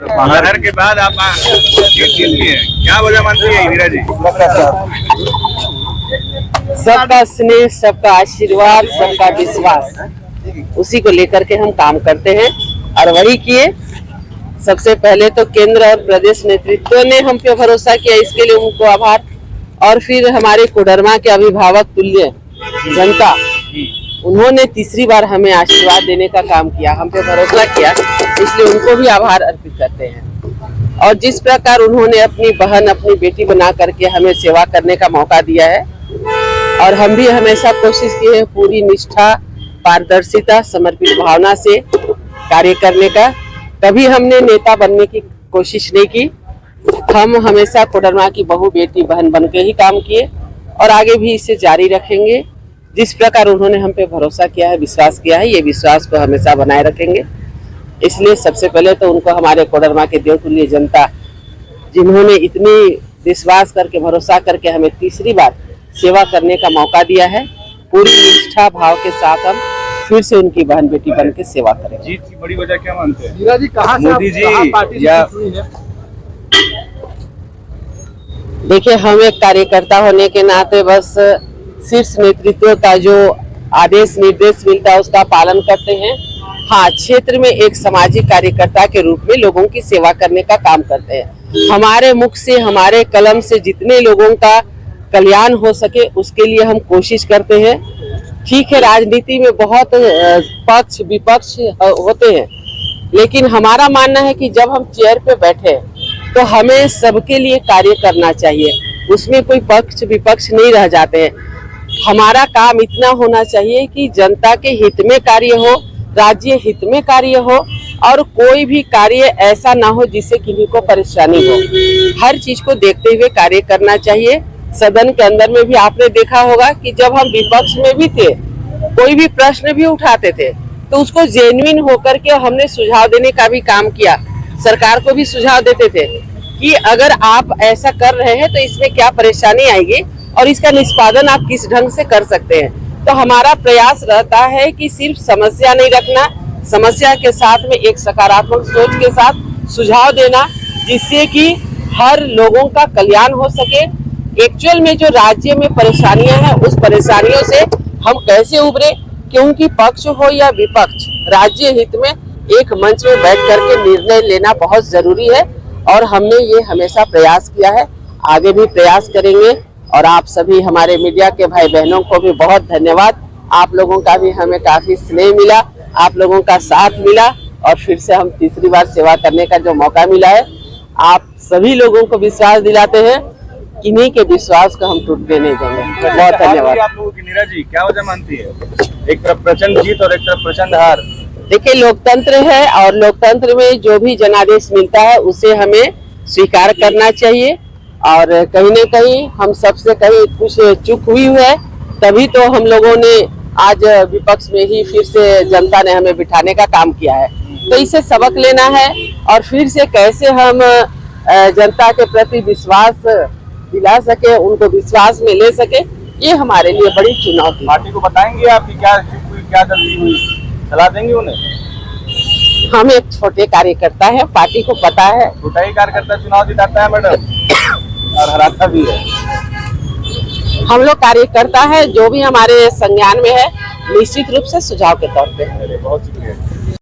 लहर के बाद आप जीत लिए, क्या वजह मानती है इंदिरा जी? सबका स्नेह, सबका आशीर्वाद, सबका विश्वास, उसी को लेकर के हम काम करते हैं और वही किए। सबसे पहले तो केंद्र और प्रदेश नेतृत्व ने हम पे भरोसा किया, इसके लिए उनको आभार। और फिर हमारे कोडरमा के अभिभावक तुल्य जनता, उन्होंने तीसरी बार हमें आशीर्वाद देने का काम किया, हम पे भरोसा किया, इसलिए उनको भी आभार अर्पित करते हैं। और जिस प्रकार उन्होंने अपनी बहन, अपनी बेटी बना करके हमें सेवा करने का मौका दिया है, और हम भी हमेशा कोशिश की है पूरी निष्ठा, पारदर्शिता, समर्पित भावना से कार्य करने का। कभी हमने नेता बनने की कोशिश नहीं की, हम हमेशा कोडरमा की बहू, बेटी, बहन बन के ही काम किए और आगे भी इसे जारी रखेंगे। जिस प्रकार उन्होंने हम पे भरोसा किया है, विश्वास किया है, ये विश्वास को हमेशा बनाए रखेंगे। इसलिए सबसे पहले तो उनको, हमारे कोडरमा के देवतुल्य जनता, जिन्होंने इतनी विश्वास करके, भरोसा करके हमें तीसरी बार सेवा करने का मौका दिया है, पूरी निष्ठा भाव के साथ हम फिर से उनकी बहन बेटी बन के सेवा करें। जीत की बड़ी वजह क्या मानते हैं? इंदिरा जी, कहाँ से मोदी जी पार्टी या देखिए, हम एक कार्यकर्ता होने के नाते बस शीर्ष नेतृत्व का जो आदेश निर्देश मिलता है उसका पालन करते हैं। हाँ, क्षेत्र में एक सामाजिक कार्यकर्ता के रूप में लोगों की सेवा करने का काम करते हैं। हमारे मुख से, हमारे कलम से जितने लोगों का कल्याण हो सके उसके लिए हम कोशिश करते हैं। ठीक है, राजनीति में बहुत पक्ष विपक्ष होते हैं, लेकिन हमारा मानना है कि जब हम चेयर पे बैठे तो हमें सबके लिए कार्य करना चाहिए, उसमें कोई पक्ष विपक्ष नहीं रह जाते हैं। हमारा काम इतना होना चाहिए कि जनता के हित में कार्य हो, राज्य हित में कार्य हो, और कोई भी कार्य ऐसा ना हो जिससे किसी को परेशानी हो। हर चीज को देखते हुए कार्य करना चाहिए। सदन के अंदर में भी आपने देखा होगा कि जब हम विपक्ष में भी थे, कोई भी प्रश्न भी उठाते थे तो उसको जेन्युइन होकर के हमने सुझाव देने का भी काम किया। सरकार को भी सुझाव देते थे कि अगर आप ऐसा कर रहे हैं तो इसमें क्या परेशानी आएगी और इसका निष्पादन आप किस ढंग से कर सकते हैं। तो हमारा प्रयास रहता है कि सिर्फ समस्या नहीं रखना, समस्या के साथ में एक सकारात्मक सोच के साथ सुझाव देना, जिससे कि हर लोगों का कल्याण हो सके। एक्चुअल में जो राज्य में परेशानियां हैं, उस परेशानियों से हम कैसे उभरे, क्योंकि पक्ष हो या विपक्ष, राज्य हित में एक मंच में बैठ करके निर्णय लेना बहुत जरूरी है, और हमने ये हमेशा प्रयास किया है, आगे भी प्रयास करेंगे। और आप सभी हमारे मीडिया के भाई बहनों को भी बहुत धन्यवाद। आप लोगों का भी हमें काफी स्नेह मिला, आप लोगों का साथ मिला, और फिर से हम तीसरी बार सेवा करने का जो मौका मिला है, आप सभी लोगों को विश्वास दिलाते हैं, इन्हीं के विश्वास को हम टूटने नहीं देंगे। बहुत धन्यवाद। आप लोगों की इंदिरा जी क्या वजह मानती है? एक तरफ प्रचंड जीत और एक तरफ प्रचंड हार। देखिए, लोकतंत्र है और लोकतंत्र में जो भी जनादेश मिलता है उसे हमें स्वीकार करना चाहिए। और कहीं न कहीं हम सबसे कहीं कुछ चूक हुई है, तभी तो हम लोगों ने आज विपक्ष में ही फिर से जनता ने हमें बिठाने का काम किया है। तो इसे सबक लेना है और फिर से कैसे हम जनता के प्रति विश्वास दिला सके, उनको विश्वास में ले सके, ये हमारे लिए बड़ी चुनौती। पार्टी को बताएंगे आपकी क्या चूक हुई, क्या गलती हुई, सलाह देंगे उन्हें? हम एक छोटे कार्यकर्ता है, पार्टी को पता है। छोटा ही कार्यकर्ता चुनाव जिताता है मैडम, और हराता भी है। हम लोग कार्यकर्ता है, जो भी हमारे संज्ञान में है निश्चित रूप से सुझाव के तौर पे। बहुत शुक्रिया।